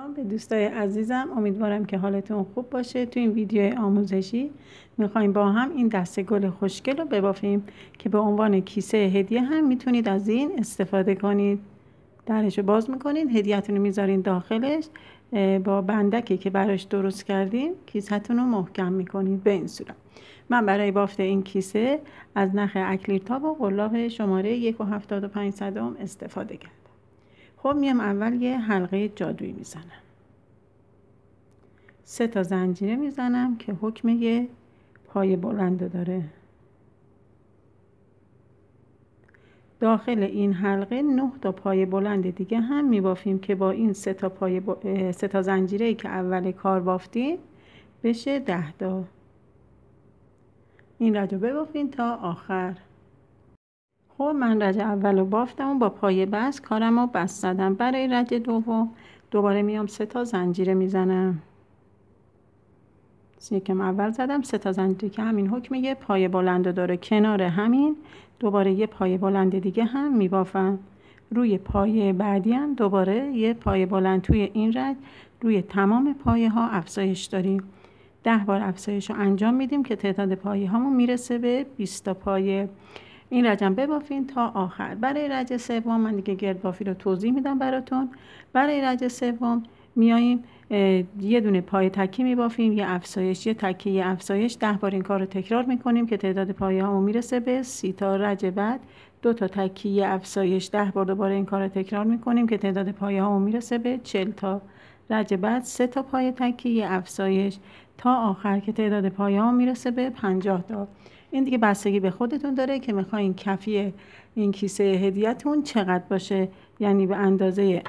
سلام به دوستای عزیزم، امیدوارم که حالتون خوب باشه. تو این ویدیو آموزشی میخوایم با هم این دسته گل خوشگل رو ببافیم که به عنوان کیسه هدیه هم میتونید از این استفاده کنید. درش رو باز میکنید، هدیه‌تون رو میذارین داخلش، با بندکی که براش درست کردیم کیسه‌تون رو محکم میکنید. به این صورت من برای بافت این کیسه از نخ اکلیل تاب و قلاب شماره 1.75 استفاده کردم. خب میام اول یه حلقه جادویی میزنم، 3 تا زنجیره میزنم که حکم یه پای بلند داره. داخل این حلقه 9 تا پای بلند دیگه هم میبافیم که با این 3 تا زنجیره که اول کار بافتیم بشه 10 تا. این رج رو ببافین تا آخر. خب من رج اول رو بافتم و با پای بست کارم رو بست زدم. برای رج دوم دوباره میام 3 تا زنجیره میزنم. یکم اول زدم 3 تا زنجیره که همین حکم یه پای بلند داره. کنار همین دوباره یه پای بلند دیگه هم میبافم. روی پای بعدی هم دوباره یه پای بلند توی این رج روی تمام پایه ها افزایش داریم. 10 بار افزایش رو انجام میدیم که تعداد پایه هامون میرسه به 20 تا پایه. این رجم ببافین تا آخر. برای رج سوم من دیگه گرد بافی رو توضیح میدم براتون. برای رج سوم میاییم یه دونه پای تکی میبافیم، یه افزایش، یه تکی، یه افزایش. 10 بار این کار رو تکرار میکنیم که تعداد پایه هامون میرسه به 30 تا. رج بعد 2 تا تکی، یه افزایش. 10 بار دوباره این کار رو تکرار میکنیم که تعداد پایه هامون میرسه به 40 تا. رج بعد 3 تا پای تکی، یه افزایش تا آخر که تعداد پایه هامون میرسه به 50 تا. این دیگه بستگی به خودتون داره که میخواین کفی این کیسه هدیه‌تون چقدر باشه، یعنی به اندازه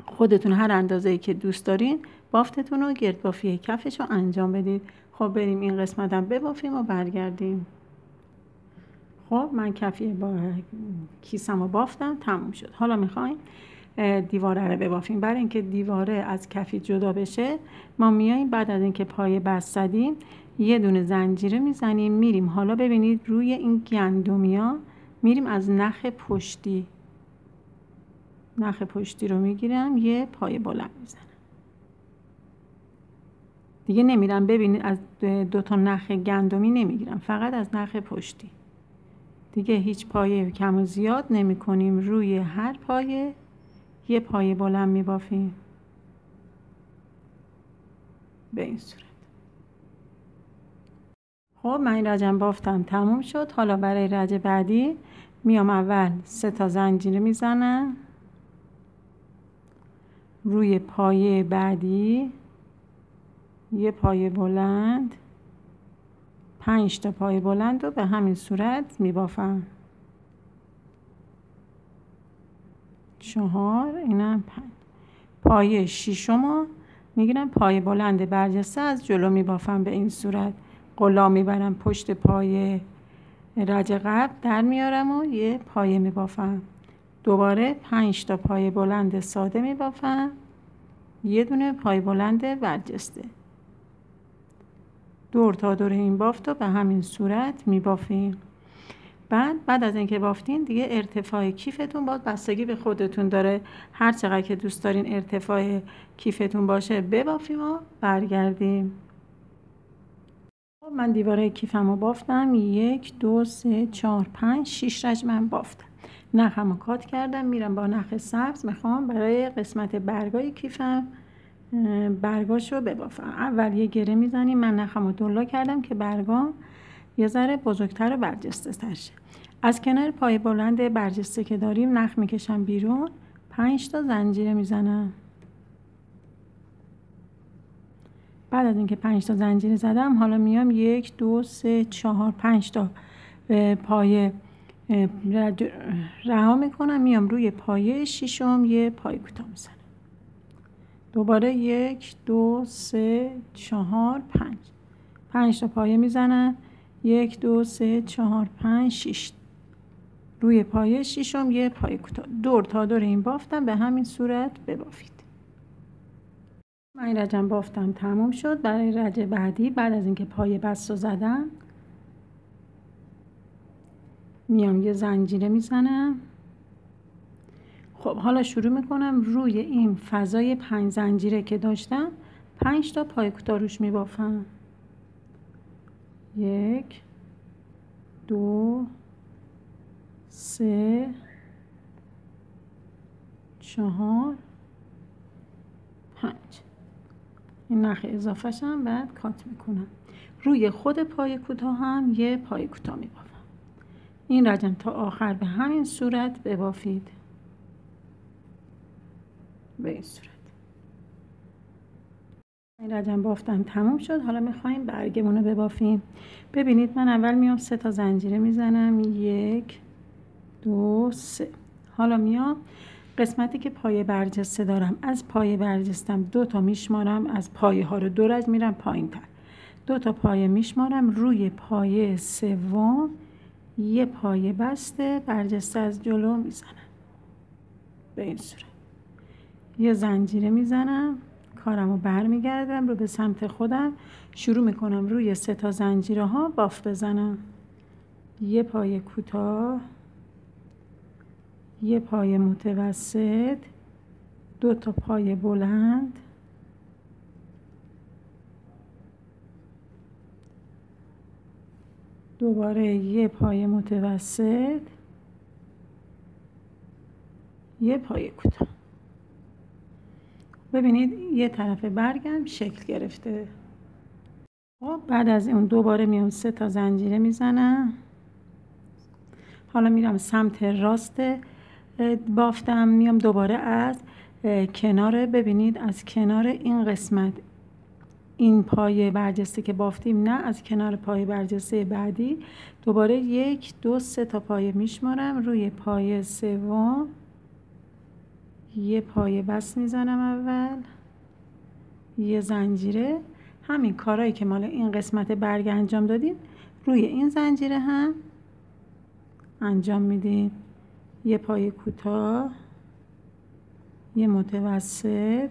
خودتون، هر اندازه‌ای که دوست دارین بافتتون رو گرد بافی کفش رو انجام بدید. خب بریم این قسمت هم ببافیم و برگردیم. خب من کفی با کیسم رو بافتم، تموم شد. حالا میخوایم دیواره رو ببافیم. برای اینکه دیواره از کفی جدا بشه ما میاییم بعد از اینکه پای بست زدیم یه دونه زنجیره میزنیم، میریم حالا ببینید روی این گندمیا میریم از نخ پشتی رو میگیرم، یه پای بلند میزنم. دیگه نمیرم، ببینید از 2 تا نخ گندمی نمیگیرم، فقط از نخ پشتی. دیگه هیچ پایه کم و زیاد نمی کنیم. روی هر پایه یه پای بلند میبافیم به این صورت. خب من این رجم بافتم تموم شد. حالا برای رج بعدی میام اول 3 تا زنجیره میزنم، روی پایه بعدی یه پای بلند، 5 تا پای بلند رو به همین صورت میبافم. 4، اینم 5. پایه ششم رو میگیرم، پای بلند برجسته از جلو میبافم به این صورت. قلا میبرم پشت پای رج قبل در میارم و یه پایه میبافم. دوباره 5 تا پای بلند ساده میبافم، یه دونه پای بلند برجسته. دور تا دور این بافت رو به همین صورت میبافیم. بعد از اینکه بافتین دیگه ارتفاع کیفتون باز بستگی به خودتون داره. هر چقدر که دوست دارین ارتفاع کیفتون باشه ببافیم و برگردیم. من دیواره کیفم رو بافتم. 1 2 3 4 5 6 رج من بافتم. نخم رو کات کردم. میرم با نخ سبز میخوام برای قسمت برگای کیفم برگاش رو ببافم. اول یه گره میزنیم. من نخم رو دولا کردم که برگام یه ذره بزرگتر و برجسته تر شه. از کنار پای بلند برجسته که داریم نخ میکشم بیرون، 5 تا زنجیره میزنم. بعد از اینکه 5 تا زنجیره زدم حالا میام 1 2 3 4 5 تا پای رها میکنم، میام روی پایه ششم یه پای کوتاه میزنم. دوباره 1 2 3 4 5 تا پایه میزنم. 1 2 3 4 5 6 روی پایه ششم یه پای کوتاه. دور تا دور این بافتم به همین صورت ببافید. من این رجم بافتم تموم شد. برای رج بعدی بعد از اینکه پای بست رو زدم میام یه زنجیره میزنم. خب حالا شروع میکنم روی این فضای 5 زنجیره که داشتم 5 تا پای کوتاه روش میبافم. 1 2 3 4 5. این نخ اضافه شم بعد کات میکنم. روی خود پای کوتاه هم یه پای کوتاه میبافم. این رجم تا آخر به همین صورت ببافید. به این صورت. این رجم بافتم تموم شد. حالا میخوایم برگمون رو ببافیم. ببینید من اول میام 3 تا زنجیره میزنم. 1 2 3. حالا میام قسمتی که پایه برجسته دارم از پایه برجستم 2 تا میشمارم، از پایه ها رو 2 رج میرم پایین تر. 2 تا پایه میشمارم، روی پایه سوم یه پایه بسته برجسته از جلو میزنم. به این صورت. یه زنجیره میزنم، کارمو برمیگردم رو به سمت خودم، شروع میکنم روی 3 تا زنجیره ها باف بزنم. یه پایه کوتاه، یه پایه متوسط، 2 تا پایه بلند، دوباره یه پایه متوسط، یه پایه کوتاه. ببینید یه طرف برگم شکل گرفته. خب بعد از اون دوباره میام 3 تا زنجیره میزنم. حالا میرم سمت راست بافتم، میام دوباره از کنار، ببینید از کنار این قسمت، این پایه برجسته که بافتیم، نه از کنار پایه برجسته بعدی، دوباره 1 2 3 تا پایه میشمارم، روی پایه سوم یه پایه بس میزنم اول، یه زنجیره. همین کارهایی که مال این قسمت برگ انجام دادیم روی این زنجیره هم انجام میدیم. یه پایه کوتاه، یه متوسط،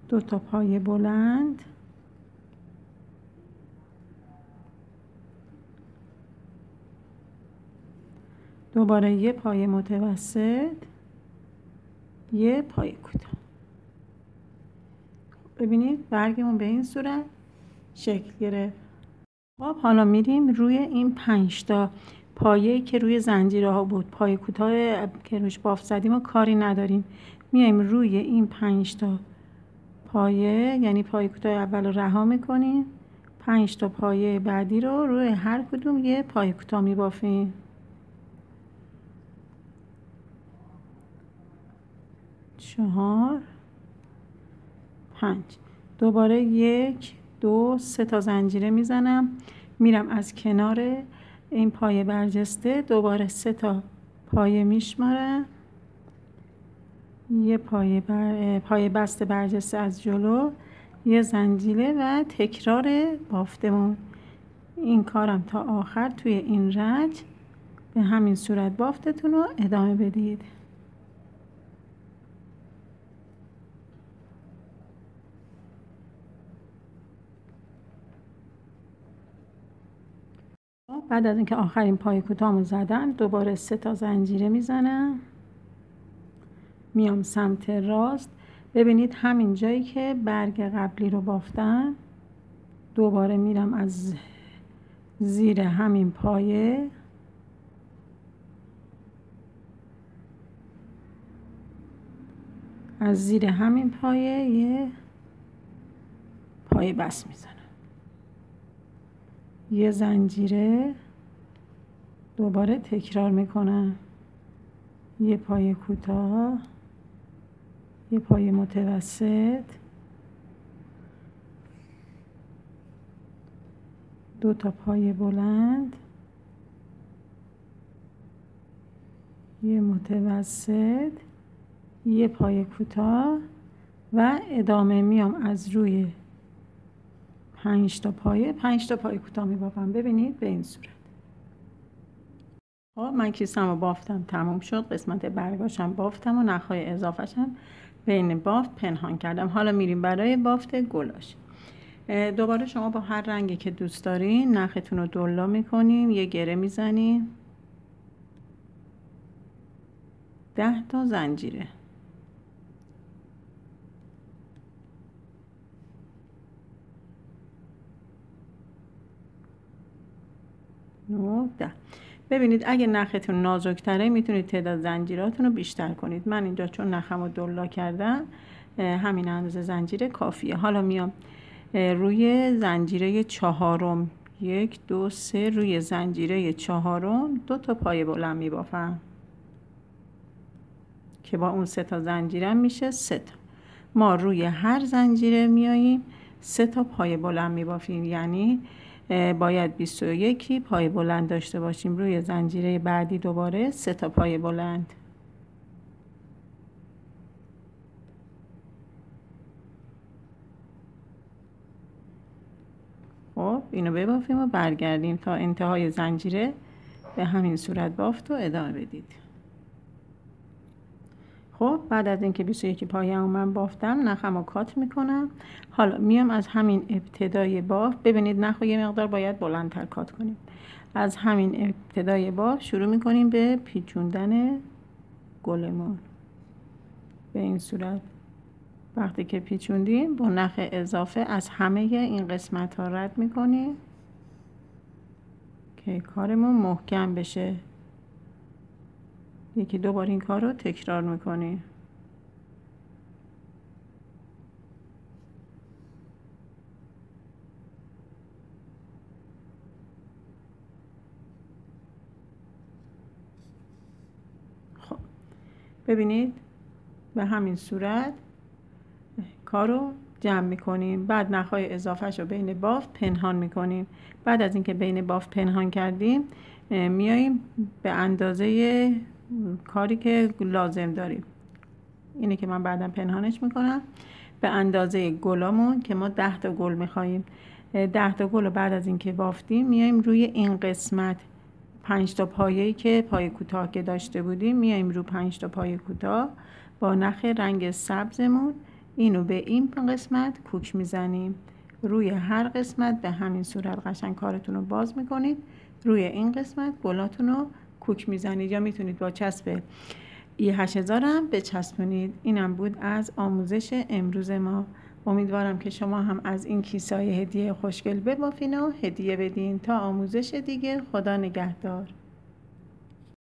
2 تا پایه بلند، دوباره یه پایه متوسط، یه پایه کوتاه. ببینید برگمون به این صورت شکل گرفت. خب حالا میریم روی این 5 تا پایه‌ای که روی زنجیره ها بود، پایه کوتاه که روش بافت زدیم و کاری نداریم، میایم روی این 5 تا پایه، یعنی پایه کوتاه اول رو رها میکنیم، 5 تا پایه بعدی رو روی هر کدوم یه پایه کوتاه میبافیم. 4 5. دوباره 1 2 3 تا زنجیره میزنم، میرم از کنار این پایه برجسته، دوباره 3 تا پایه میشمارم، یه پایه بسته برجسته از جلو، یه زنجیره و تکرار بافتمون. این کارم تا آخر توی این رج به همین صورت بافتتون رو ادامه بدید. بعد از اینکه آخرین پای کوتاهمو زدم دوباره 3 تا زنجیره میزنم، میام سمت راست. ببینید همین جایی که برگ قبلی رو بافتم دوباره میرم از زیر همین پایه یه پایه بس میزنم، یه زنجیره، دوباره تکرار میکنم، یه پایه کوتاه، یه پایه متوسط، 2 تا پایه بلند، یه متوسط، یه پایه کوتاه و ادامه میام از روی 5 تا پایه کوتاه میبافم. ببینید به این صورت. خب من کیسم رو بافتم تموم شد، قسمت برگاشم بافتم و نخهای اضافهشم بین بافت پنهان کردم. حالا میریم برای بافت گلاش. دوباره شما با هر رنگی که دوست دارین نختون رو دولا میکنین، یه گره میزنین، 10 تا زنجیره. ببینید اگه نختون نازک‌تره میتونید تعداد زنجیراتون رو بیشتر کنید. من اینجا چون نخم رو دلا کردم همین اندازه زنجیره کافیه. حالا میام روی زنجیره چهارم 1 2 3 روی زنجیره چهارم 2 تا پایه بلند میبافم که با اون 3 تا زنجیرم میشه 3 تا. ما روی هر زنجیره میاییم 3 تا پایه بلند میبافیم، یعنی باید 21 پایه بلند داشته باشیم. روی زنجیره بعدی دوباره 3 تا پایه بلند. خب اینو ببافیم و برگردیم تا انتهای زنجیره. به همین صورت بافت و ادامه بدید. خب بعد از اینکه 21 پایه من بافتم نخم رو کات میکنم. حالا میام از همین ابتدای بافت، ببینید نخ یه مقدار باید بلندتر کات کنیم. از همین ابتدای بافت شروع میکنیم به پیچوندن گلمون. به این صورت وقتی که پیچوندیم با نخ اضافه از همه این قسمت ها رد میکنیم که کارمون محکم بشه. یکی دو بار این کار رو تکرار میکنیم. خب ببینید به همین صورت کارو جمع میکنیم. بعد نخهای اضافهش رو بین بافت پنهان میکنیم. بعد از اینکه بین بافت پنهان کردیم میاییم به اندازه کاری که لازم داریم، اینه که من بعدم پنهانش میکنم، به اندازه گلامون که ما 10 تا گل میخواییم. 10 تا گل رو بعد از اینکه بافتیم میایم روی این قسمت 5 تا پایه‌ای که پایه کوتاه که داشته بودیم میایم رو 5 تا پایه کوتاه با نخ رنگ سبزمون اینو به این قسمت کوک میزنیم. روی هر قسمت به همین صورت قشنگ کارتون رو باز میکنید. روی این قسمت گلاتون رو کوک میزنید یا میتونید با چسب E8000 هم بچسبونید. اینم بود از آموزش امروز ما. امیدوارم که شما هم از این کیسه‌های هدیه خوشگل ببافین و هدیه بدین. تا آموزش دیگه، خدا نگهدار.